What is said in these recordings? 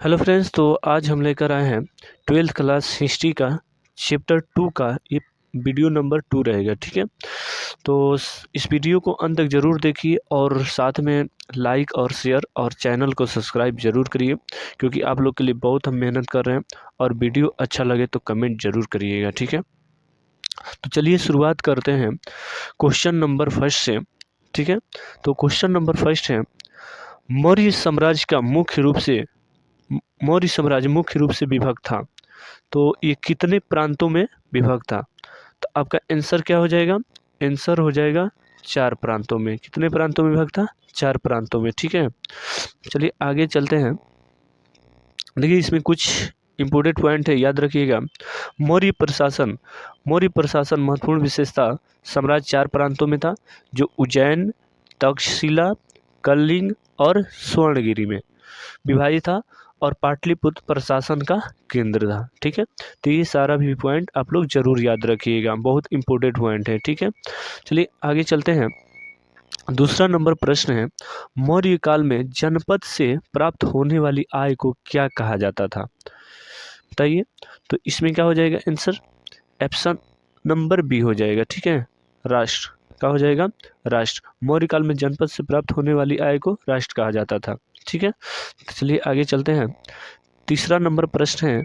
Hello friends, तो आज हम लेकर आए हैं 12th क्लास हिस्ट्री का चैप्टर 2 का ये वीडियो नंबर 2 रहेगा। ठीक है, तो इस वीडियो को अंत तक ज़रूर देखिए और साथ में लाइक और शेयर और चैनल को सब्सक्राइब ज़रूर करिए, क्योंकि आप लोग के लिए बहुत हम मेहनत कर रहे हैं। और वीडियो अच्छा लगे तो कमेंट ज़रूर करिएगा। ठीक है, तो चलिए शुरुआत करते हैं क्वेश्चन नंबर फर्स्ट से। ठीक है, तो क्वेश्चन नंबर फर्स्ट है, मौर्य साम्राज्य का मुख्य रूप से मौर्य साम्राज्य मुख्य रूप से विभक्त था, तो ये कितने प्रांतों में विभक्त था? तो आपका आंसर क्या हो जाएगा? आंसर हो जाएगा 4 प्रांतों में। कितने प्रांतों में विभक्त था? 4 प्रांतों में। ठीक है, चलिए आगे चलते हैं। देखिए इसमें कुछ इंपॉर्टेंट पॉइंट है, याद रखिएगा। मौर्य प्रशासन महत्वपूर्ण विशेषता, साम्राज्य 4 प्रांतों में था, जो उज्जैन, तक्षशिला, कलिंग और स्वर्णगिरी में विभाजित था और पाटलिपुत्र प्रशासन का केंद्र था। ठीक है, तो ये सारा भी पॉइंट आप लोग जरूर याद रखिएगा, बहुत इंपॉर्टेंट पॉइंट है। ठीक है, चलिए आगे चलते हैं। दूसरा नंबर प्रश्न है, मौर्य काल में जनपद से प्राप्त होने वाली आय को क्या कहा जाता था? बताइए। तो इसमें क्या हो जाएगा आंसर? ऑप्शन नंबर बी हो जाएगा। ठीक है, राष्ट्र। क्या हो जाएगा? राष्ट्र। मौर्य काल में जनपद से प्राप्त होने वाली आय को राष्ट्र कहा जाता था। ठीक है, तो चलिए आगे चलते हैं। तीसरा नंबर प्रश्न है,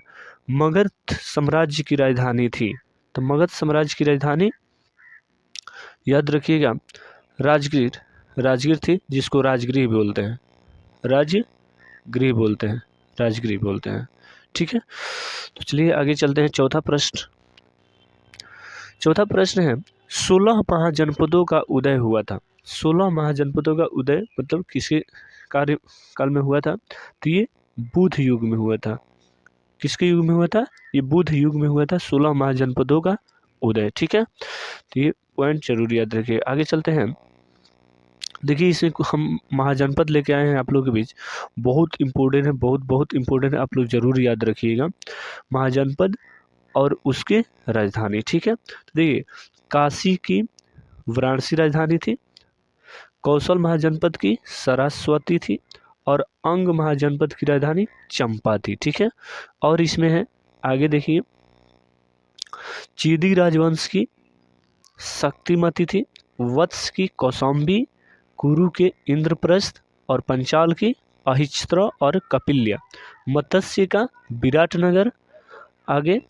मगध साम्राज्य की राजधानी थी। तो मगध साम्राज्य की राजधानी याद रखिएगा राजगीर। राजगीर थी, जिसको राजगृह बोलते हैं। राजगृह बोलते हैं, राजगृह बोलते हैं। ठीक है, तो चलिए आगे चलते हैं। चौथा प्रश्न है, 16 महाजनपदों का उदय हुआ था। 16 महाजनपदों का उदय मतलब किसके कार्य काल में हुआ था? तो ये बुद्ध युग में हुआ था। किसके युग में हुआ था? ये बुद्ध युग में हुआ था 16 महाजनपदों का उदय। ठीक है, तो ये पॉइंट जरूर याद रखिए। आगे चलते हैं। देखिए इसे हम महाजनपद लेके आए हैं आप लोगों के बीच, बहुत इंपॉर्टेंट है, बहुत इंपॉर्टेंट है, आप लोग जरूर याद रखिएगा महाजनपद और उसके राजधानी। ठीक है, तो देखिए काशी की वाराणसी राजधानी थी, कौशल महाजनपद की सरस्वती थी और अंग महाजनपद की राजधानी चंपा थी। ठीक है, और इसमें है आगे देखिए, चीदी राजवंश की शक्तिमती थी, वत्स की कौशाम्बी, कुरु के इंद्रप्रस्थ और पंचाल की अहिच्त्र और कपिल्या, मत्स्य का विराटनगर। आगे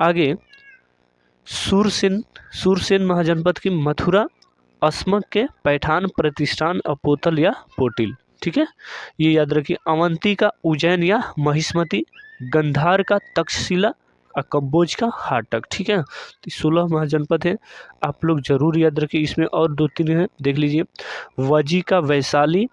आगे सूरसेन महाजनपद की मथुरा, अस्मक के पैठान प्रतिष्ठान अपोतल या पोटिल। ठीक है, ये याद रखिए। अवंती का उज्जैन या महिष्मती, गंधार का तक्षशिला और कम्बोज का हाटक। ठीक है, तो 16 महाजनपद है, आप लोग जरूर याद रखिए। इसमें और 2-3 है, देख लीजिए। वजी का वैशाली,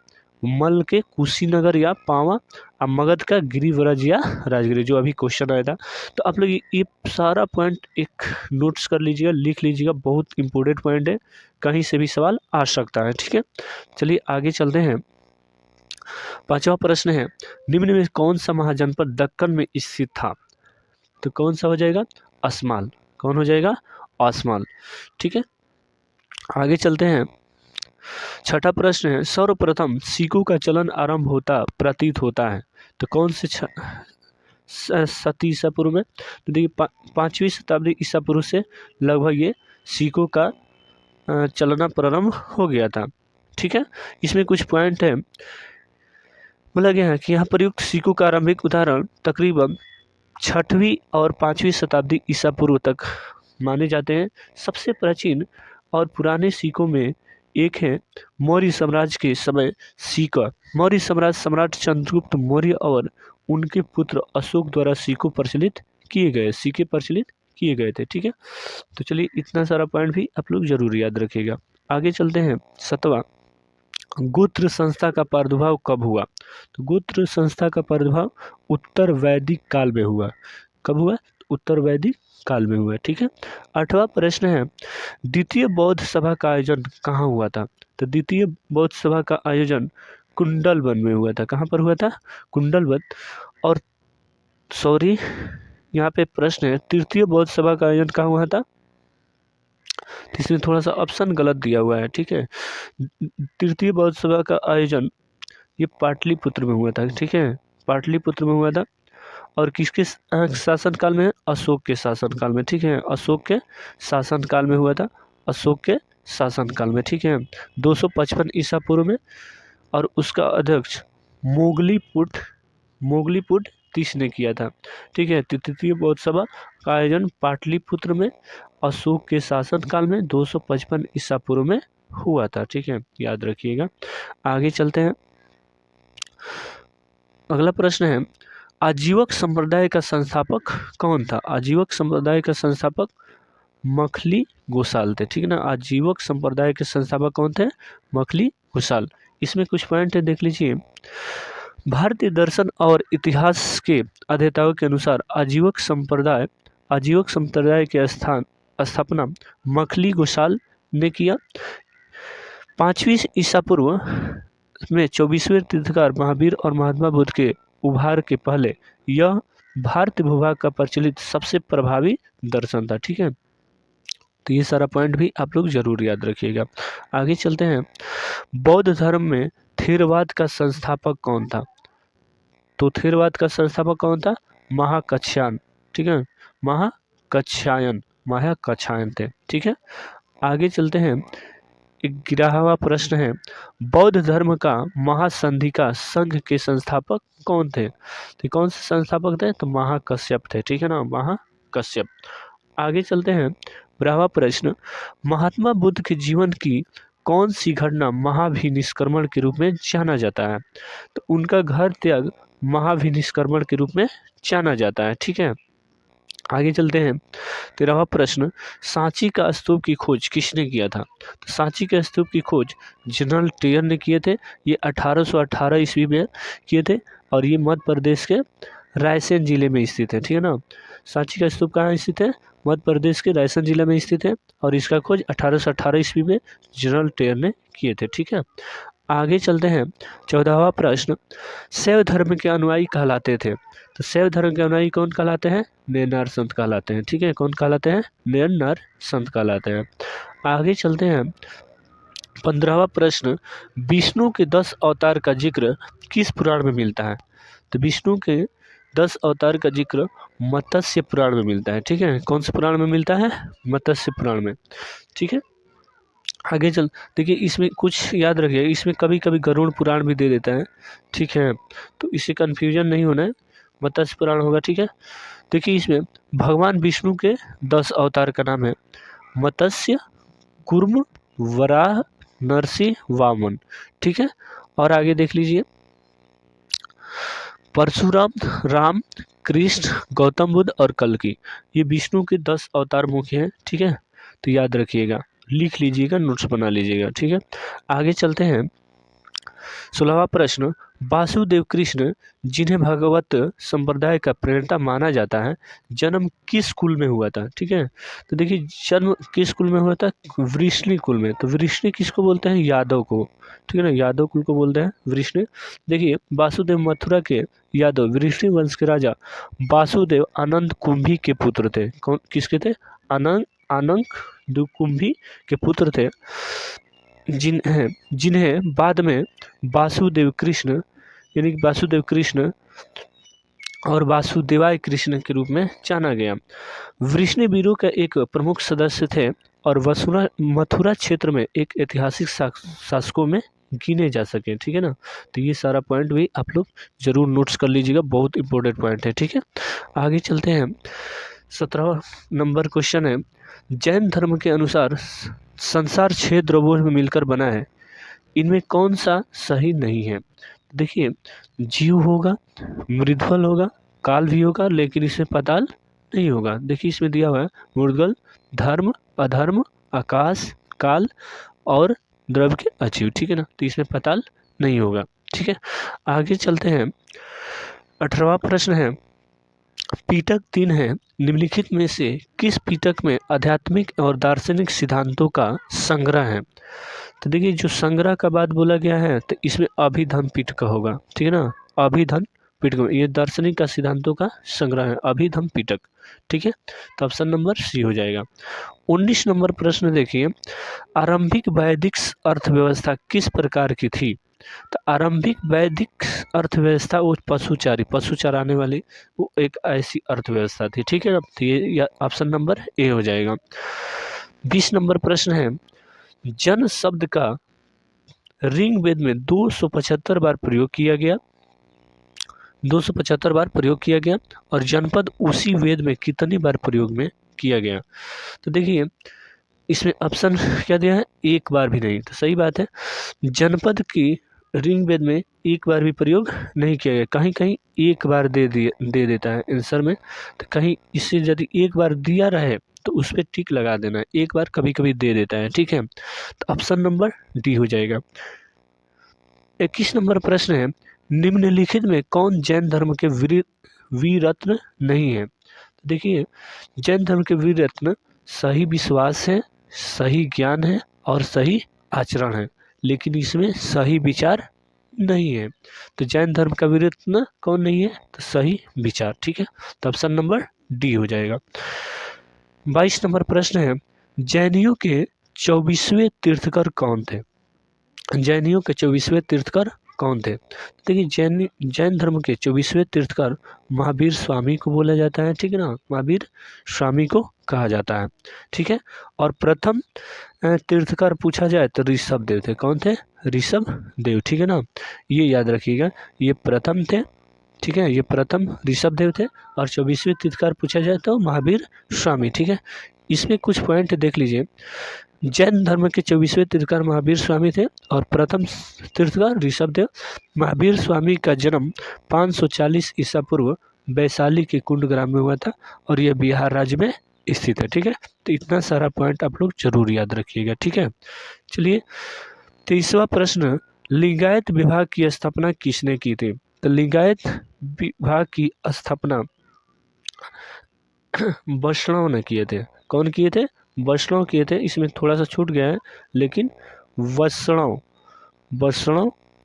मल के कुशीनगर या पावा और मगध का गिरिव्रज या राजगिरी, जो अभी क्वेश्चन आया था। तो आप लोग ये सारा पॉइंट एक नोट्स कर लीजिएगा, लिख लीजिएगा, बहुत इंपॉर्टेंट पॉइंट है, कहीं से भी सवाल आ सकता है। ठीक है, चलिए आगे चलते हैं। 5वां प्रश्न है, निम्न में कौन सा महाजनपद दक्कन में स्थित था? तो कौन सा हो जाएगा? असमाल। कौन हो जाएगा? असमाल। ठीक है, आगे चलते हैं। 6ठा प्रश्न है, सर्वप्रथम सिक्कों का चलन आरंभ होता प्रतीत होता है, तो कौन से सती ईसा पूर्व में? तो देखिए 5वीं शताब्दी ईसा पूर्व से लगभग ये सिक्कों का चलना प्रारंभ हो गया था। ठीक है, इसमें कुछ पॉइंट है, बोला गया है कि यहाँ प्रयुक्त सिक्कों का आरंभिक उदाहरण तकरीबन 6वीं और 5वीं शताब्दी ईसा पूर्व तक माने जाते हैं। सबसे प्राचीन और पुराने सिक्कों में एक है मौर्य साम्राज्य के समय सिक्का। मौर्य साम्राज्य सम्राट चंद्रगुप्त मौर्य और उनके पुत्र अशोक द्वारा सिक्के प्रचलित किए गए थे। ठीक है, तो चलिए इतना सारा पॉइंट भी आप लोग जरूर याद रखिएगा। आगे चलते हैं। 7वां, गोत्र संस्था का प्रादुर्भाव कब हुआ? तो गोत्र संस्था का प्रादुर्भाव उत्तर वैदिक काल में हुआ। कब हुआ? उत्तर वैदिक काल में हुआ। ठीक है, 8वां प्रश्न है, द्वितीय बौद्ध सभा का आयोजन कहाँ हुआ था? तो द्वितीय बौद्ध सभा का आयोजन कुंडलवन में हुआ था। कहाँ पर हुआ था? कुंडलवन। और सॉरी, यहाँ पे प्रश्न है, तृतीय बौद्ध सभा का आयोजन कहाँ हुआ था? इसमें थोड़ा सा ऑप्शन गलत दिया हुआ है। ठीक है, तृतीय बौद्ध सभा का आयोजन ये पाटलिपुत्र में हुआ था। ठीक है, पाटलिपुत्र में हुआ था। और किसके शासनकाल में है? अशोक के शासनकाल में, ठीक है, अशोक के शासनकाल में हुआ था, अशोक के शासनकाल में, ठीक है, 255 ईसा पूर्व में। और उसका अध्यक्ष मोगलीपुट तीस ने किया था, ठीक है। तृतीय बौद्ध सभा का आयोजन पाटलिपुत्र में अशोक के शासनकाल में 255 ईसा पूर्व में हुआ था, ठीक है, याद रखिएगा। आगे चलते हैं। अगला प्रश्न है, आजीवक संप्रदाय का संस्थापक कौन था? आजीवक संप्रदाय का संस्थापक मखली गोसाल थे, ठीक है ना। आजीवक संप्रदाय के संस्थापक कौन थे? मखली गोसाल। इसमें कुछ पॉइंट है, देख लीजिए। भारतीय दर्शन और इतिहास के अध्येताओं के अनुसार आजीवक संप्रदाय के स्थापना मखली गोसाल ने किया। 5वीं ईसा पूर्व में 24वें तीर्थंकर महावीर और महात्मा बुद्ध के उभार के पहले यह भारतीय भूभाग का प्रचलित सबसे प्रभावी दर्शन था, ठीक है। तो ये सारा पॉइंट भी आप लोग जरूर याद रखिएगा। आगे चलते हैं। बौद्ध धर्म में थेरवाद का संस्थापक कौन था? तो थेरवाद का संस्थापक कौन था? महाकच्छायन, ठीक है, महाकच्छायन थे, ठीक है। आगे चलते हैं। 11वां प्रश्न है, बौद्ध धर्म का महासंधिका संघ के संस्थापक कौन थे? तो कौन से संस्थापक थे? तो महाकश्यप थे, ठीक है ना, महाकश्यप। आगे चलते हैं। 12वां प्रश्न, महात्मा बुद्ध के जीवन की कौन सी घटना महाभिनिष्क्रमण के रूप में जाना जाता है? तो उनका घर त्याग महाभिनिष्क्रमण के रूप में जाना जाता है, ठीक है। आगे चलते हैं। 13वां प्रश्न, सांची का स्तूप की खोज किसने किया था? तो सांची के स्तूप की खोज जनरल टेयर ने किए थे। ये 1818 ईस्वी में किए थे और ये मध्य प्रदेश के रायसेन जिले में स्थित है, ठीक है ना। सांची का स्तूप कहाँ स्थित है? मध्य प्रदेश के रायसेन जिले में स्थित है और इसका खोज 1818 ईस्वी में जनरल टेयर ने किए थे, ठीक है। आगे चलते हैं। 14वां प्रश्न, शैव धर्म के अनुयायी कहलाते थे। तो शैव धर्म के अनुयायी कौन कहलाते हैं? नैनार संत कहलाते हैं, ठीक है। कौन कहलाते हैं? नैनार संत कहलाते हैं। आगे चलते हैं। 15वां प्रश्न, विष्णु के 10 अवतार का जिक्र किस पुराण में मिलता है? तो विष्णु के 10 अवतार का जिक्र मत्स्य पुराण में मिलता है, ठीक है। कौन से पुराण में मिलता है? मत्स्य पुराण में, ठीक है। आगे चल देखिए, इसमें कुछ याद रखिए, इसमें कभी कभी गरुड़ पुराण भी दे देता है, ठीक है, तो इससे कन्फ्यूजन नहीं होना है, मत्स्य पुराण होगा, ठीक है। देखिए, इसमें भगवान विष्णु के 10 अवतार का नाम है मत्स्य, कूर्म, वराह, नरसिंह, वामन, ठीक है। और आगे देख लीजिए, परशुराम, राम, कृष्ण, गौतम बुद्ध और कल्कि, ये विष्णु के 10 अवतार मुख्य हैं, ठीक है। तो याद रखिएगा, लिख लीजिएगा, नोट्स बना लीजिएगा, ठीक है। आगे चलते हैं। 16वां प्रश्न, वासुदेव कृष्ण जिन्हें भगवत संप्रदाय का प्रेरणा माना जाता है, जन्म किस कुल में हुआ था? ठीक है, तो देखिए जन्म किस कुल में हुआ था? वृष्णि कुल में। तो वृष्णि किसको बोलते हैं? यादव को, ठीक है ना, यादव कुल को बोलते हैं वृष्णि। देखिए वासुदेव मथुरा के यादव वृष्णि वंश के राजा वासुदेव आनंद कुंभी के पुत्र थे। कौन किसके थे? आनंद कुंभी के पुत्र थे, जिन्हें बाद में वासुदेव कृष्ण यानी वासुदेव कृष्ण और वासुदेवाय कृष्ण के रूप में जाना गया। वृष्णि वीरों का एक प्रमुख सदस्य थे और मथुरा क्षेत्र में एक ऐतिहासिक शासकों में गिने जा सके, ठीक है ना। तो ये सारा पॉइंट भी आप लोग जरूर नोट्स कर लीजिएगा, बहुत इंपॉर्टेंट पॉइंट है, ठीक है। आगे चलते हैं। 17वां नंबर क्वेश्चन है, जैन धर्म के अनुसार संसार 6 द्रव्यों में मिलकर बना है, इनमें कौन सा सही नहीं है? देखिए जीव होगा, मृदवल होगा, काल भी होगा, लेकिन इसमें पाताल नहीं होगा। देखिए इसमें दिया हुआ है मुर्गल, धर्म, अधर्म, आकाश, काल और द्रव्य के अजीव, ठीक है ना, तो इसमें पाताल नहीं होगा, ठीक है। आगे चलते हैं। 18वां प्रश्न है, पीटक 3 है, निम्नलिखित में से किस पीटक में आध्यात्मिक और दार्शनिक सिद्धांतों का संग्रह है? तो देखिए जो संग्रह का बात बोला गया है तो इसमें अभिधम पिटक होगा, ठीक है ना, अभिधम पिटक, ये दार्शनिक का सिद्धांतों का संग्रह है, अभिधम पिटक, ठीक है। तो ऑप्शन नंबर सी हो जाएगा। 19 नंबर प्रश्न देखिए, आरंभिक वैदिक अर्थव्यवस्था किस प्रकार की थी? तो आरंभिक वैदिक अर्थव्यवस्था वो पशु चराने वाली वो एक ऐसी अर्थव्यवस्था थी। ठीक है, तो ये ऑप्शन नंबर ए हो जाएगा। 20 नंबर प्रश्न है, जन शब्द का ऋग्वेद में 275 बार प्रयोग किया गया, 275 बार प्रयोग किया गया, और जनपद उसी वेद में कितनी बार प्रयोग में किया गया। तो देखिए इसमें ऑप्शन क्या दिया है, एक बार भी नहीं, तो सही बात है। जनपद की ऋग्वेद में एक बार भी प्रयोग नहीं किया गया, कहीं कहीं एक बार दे देता है आंसर में, तो कहीं इससे यदि एक बार दिया रहे तो उस पर टिक लगा देना है, एक बार कभी कभी दे देता है। ठीक है, तो ऑप्शन नंबर डी हो जाएगा। 21 नंबर प्रश्न है, निम्नलिखित में कौन जैन धर्म के वीररत्न नहीं है। देखिए जैन धर्म के वीररत्न सही विश्वास है, सही ज्ञान है और सही आचरण है, लेकिन इसमें सही विचार नहीं है। तो जैन धर्म का वीररत्न कौन नहीं है, तो सही विचार। ठीक है, तो ऑप्शन नंबर डी हो जाएगा। 22 नंबर प्रश्न है, जैनियों के 24वें तीर्थकर कौन थे। जैनियों के 24वें तीर्थकर कौन थे। देखिए जैन धर्म के 24वें तीर्थकर महावीर स्वामी को बोला जाता है। ठीक है ना, महावीर स्वामी को कहा जाता है। ठीक है, और प्रथम तीर्थकर पूछा जाए तो ऋषभ देव थे। कौन थे, ऋषभ देव। ठीक है ना, ये याद रखिएगा, ये प्रथम थे। ठीक है, ये प्रथम ऋषभ देव थे, और 24वें तीर्थकर पूछा जाए तो महावीर स्वामी। ठीक है, इसमें कुछ पॉइंट देख लीजिए। जैन धर्म के 24वें तीर्थकर महावीर स्वामी थे, और प्रथम तीर्थकर ऋषभ देव। महावीर स्वामी का जन्म 540 ईसा पूर्व वैशाली के कुंड ग्राम में हुआ था, और यह बिहार राज्य में स्थित है। ठीक है, तो इतना सारा पॉइंट आप लोग जरूर याद रखिएगा। ठीक है, चलिए 23वां प्रश्न, लिंगायत विभाग की स्थापना किसने की थी। तो लिंगायत विभाग की स्थापना वैष्णव ने किए थे। कौन किए थे, वैष्णव किए थे। इसमें थोड़ा सा छूट गया है, लेकिन वैष्णव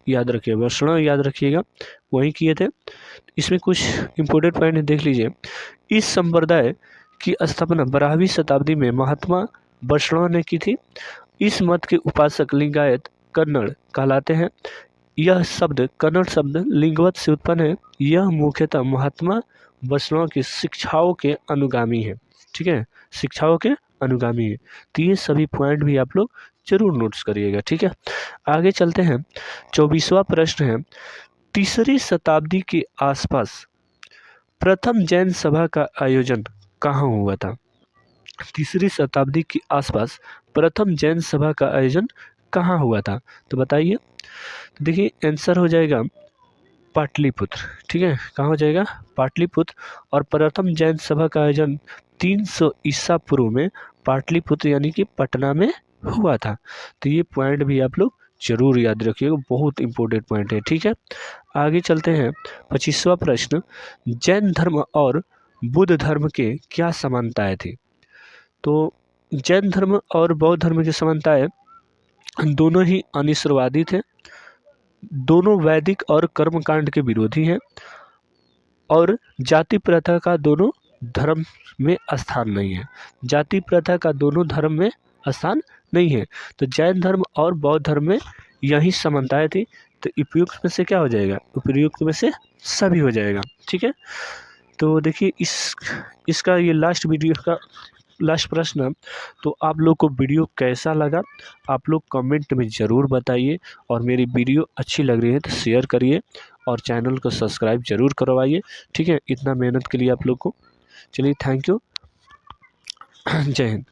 याद रखिए, वैष्णव याद रखिएगा, वही किए थे। इसमें कुछ इंपॉर्टेंट पॉइंट देख लीजिए। इस संप्रदाय की स्थापना 12वीं शताब्दी में महात्मा वैष्णव ने की थी। इस मत के उपासक लिंगायत कन्नड़ कहलाते हैं। यह शब्द कन्नड़ शब्द लिंगवत से उत्पन्न है। यह मुख्यतः महात्मा वैष्णव की शिक्षाओं के अनुगामी है। ठीक है, शिक्षाओं के अनुगामी है। तो ये सभी पॉइंट भी आप लोग जरूर नोट्स करिएगा। ठीक है, आगे चलते हैं। 24वां प्रश्न है, तीसरी शताब्दी के आसपास प्रथम जैन सभा का आयोजन कहाँ हुआ था। तीसरी शताब्दी के आसपास प्रथम जैन सभा का आयोजन कहाँ हुआ था, तो बताइए। देखिए आंसर हो जाएगा पाटलिपुत्र। ठीक है, कहाँ हो जाएगा, पाटलिपुत्र। और प्रथम जैन सभा का आयोजन 300 ईसा पूर्व में पाटलिपुत्र यानी कि पटना में हुआ था। तो ये पॉइंट भी आप लोग जरूर याद रखिएगा, बहुत इंपॉर्टेंट पॉइंट है। ठीक है, आगे चलते हैं। 25वां प्रश्न, जैन धर्म और बुद्ध धर्म के क्या समानताएं थी। तो जैन धर्म और बौद्ध धर्म की समानताएं, दोनों ही अनिश्वरवादी थे, दोनों वैदिक और कर्मकांड के विरोधी हैं, और जाति प्रथा का दोनों धर्म में स्थान नहीं है। जाति प्रथा का दोनों धर्म में स्थान नहीं है। तो जैन धर्म और बौद्ध धर्म में यही समानताएं थी। तो उपयुक्त में से क्या हो जाएगा, उपयुक्त में से सभी हो जाएगा। ठीक है, तो देखिए इसका ये लास्ट वीडियो का लास्ट प्रश्न। तो आप लोग को वीडियो कैसा लगा, आप लोग कमेंट में ज़रूर बताइए, और मेरी वीडियो अच्छी लग रही है तो शेयर करिए, और चैनल को सब्सक्राइब जरूर करवाइए। ठीक है, इतना मेहनत के लिए आप लोग को। चलिए, थैंक यू, जय हिंद।